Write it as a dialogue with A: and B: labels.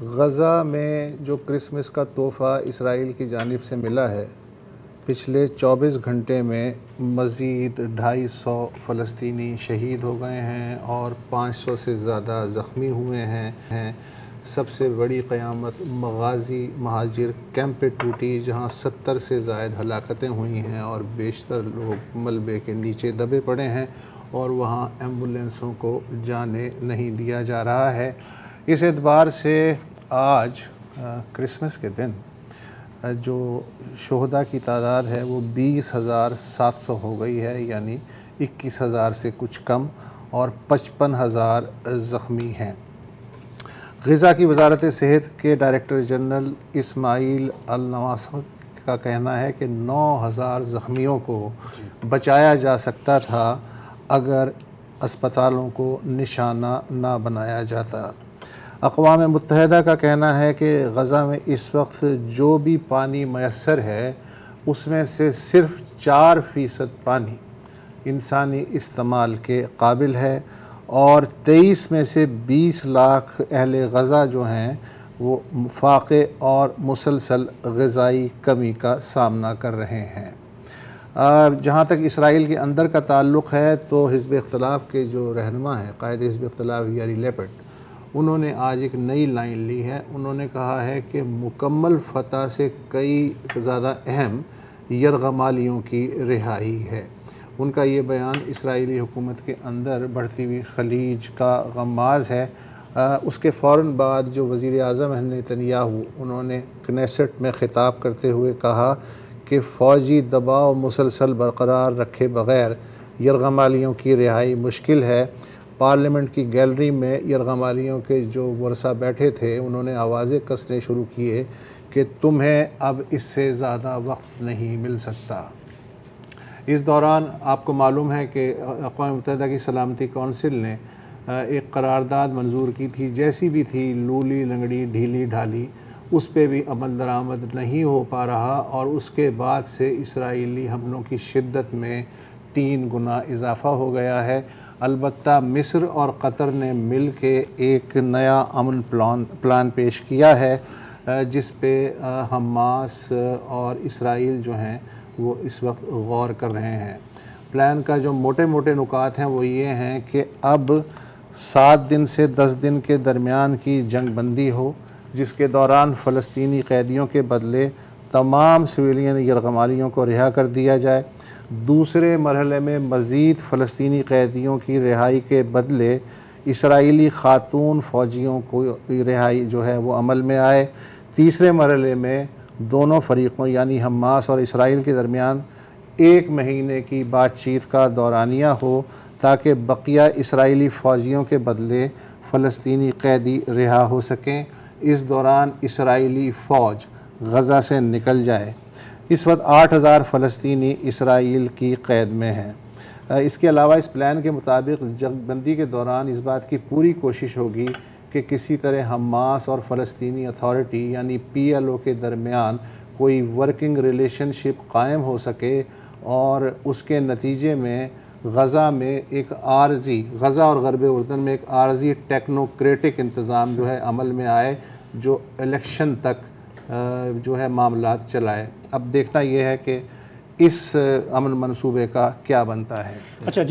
A: غزہ میں جو کرسمس کا تحفہ اسرائیل کی جانب سے ملا ہے، پچھلے 24 گھنٹے میں مزید 250 فلسطینی شہید ہو گئے ہیں اور 500 سے زیادہ زخمی ہوئے ہیں۔ سب سے بڑی قیامت مغازی مہاجر کیمپ پہ ٹوٹی، جہاں 70 سے زائد ہلاکتیں ہوئی ہیں اور بیشتر لوگ ملبے کے نیچے دبے پڑے ہیں اور وہاں ایمبولینسوں کو جانے نہیں دیا جا رہا ہے۔ اس اعتبار سے آج کرسمس کے دن جو شہداء کی تعداد ہے وہ 20,700 ہو گئی ہے، یعنی 21,000 سے کچھ کم، اور 55,000 زخمی ہیں۔ غزہ کی وزارت صحت کے ڈائریکٹر جنرل اسماعیل النواسی کا کہنا ہے کہ 9,000 زخمیوں کو بچایا جا سکتا تھا اگر اسپتالوں کو نشانہ نہ بنایا جاتا۔ اقوام متحدہ کا کہنا ہے کہ غزہ میں اس وقت جو بھی پانی میسر ہے اس میں سے صرف 4% پانی انسانی استعمال کے قابل ہے، اور 23 میں سے 20 لاکھ اہل غزہ جو ہیں وہ فاقے اور مسلسل غذائی کمی کا سامنا کر رہے ہیں۔ جہاں تک اسرائیل کے اندر کا تعلق ہے تو حزب اختلاف کے جو رہنما ہیں، قائد حزب اختلاف یاری لیپڈ، انہوں نے آج ایک نئی لائن لی ہے۔ انہوں نے کہا ہے کہ مکمل فتح سے کئی زیادہ اہم یرغمالیوں کی رہائی ہے۔ ان کا یہ بیان اسرائیلی حکومت کے اندر بڑھتی ہوئی خلیج کا غماز ہے۔ اس کے فوراً بعد جو وزیر اعظم نیتنیاہو، انہوں نے کنیسٹ میں خطاب کرتے ہوئے کہا کہ فوجی دباؤ مسلسل برقرار رکھے بغیر یرغمالیوں کی رہائی مشکل ہے۔ پارلیمنٹ کی گیلری میں یرغمالیوں کے جو ورثاء بیٹھے تھے، انہوں نے آوازیں کسنے شروع کیے کہ تمہیں اب اس سے زیادہ وقت نہیں مل سکتا۔ اس دوران آپ کو معلوم ہے کہ اقوام متحدہ کی سلامتی کونسل نے ایک قرارداد منظور کی تھی، جیسی بھی تھی، لولی لنگڑی ڈھیلی ڈھالی، اس پہ بھی عمل درآمد نہیں ہو پا رہا، اور اس کے بعد سے اسرائیلی حملوں کی شدت میں 3 گنا اضافہ ہو گیا ہے۔ البتہ مصر اور قطر نے مل کے ایک نیا امن پلان پیش کیا ہے، جس پہ حماس اور اسرائیل جو ہیں وہ اس وقت غور کر رہے ہیں۔ پلان کا جو موٹے موٹے نکات ہیں وہ یہ ہیں کہ اب 7 دن سے 10 دن کے درمیان کی جنگ بندی ہو، جس کے دوران فلسطینی قیدیوں کے بدلے تمام سویلین یرغمالیوں کو رہا کر دیا جائے۔ دوسرے مرحلے میں مزید فلسطینی قیدیوں کی رہائی کے بدلے اسرائیلی خاتون فوجیوں کو رہائی جو ہے وہ عمل میں آئے۔ تیسرے مرحلے میں دونوں فریقوں یعنی حماس اور اسرائیل کے درمیان 1 مہینے کی بات چیت کا دورانیہ ہو، تاکہ بقیہ اسرائیلی فوجیوں کے بدلے فلسطینی قیدی رہا ہو سکیں۔ اس دوران اسرائیلی فوج غزہ سے نکل جائے۔ اس وقت 8,000 فلسطینی اسرائیل کی قید میں ہیں۔ اس کے علاوہ اس پلان کے مطابق جنگ بندی کے دوران اس بات کی پوری کوشش ہوگی کہ کسی طرح حماس اور فلسطینی اتھارٹی یعنی PLO کے درمیان کوئی ورکنگ ریلیشن شپ قائم ہو سکے، اور اس کے نتیجے میں غزہ میں ایک عارضی غزہ اور غرب اردن میں ایک عارضی ٹیکنوکریٹک انتظام جو ہے عمل میں آئے، جو الیکشن تک جو ہے معاملات چلائے۔ اب دیکھنا یہ ہے کہ اس امن منصوبے کا کیا بنتا ہے۔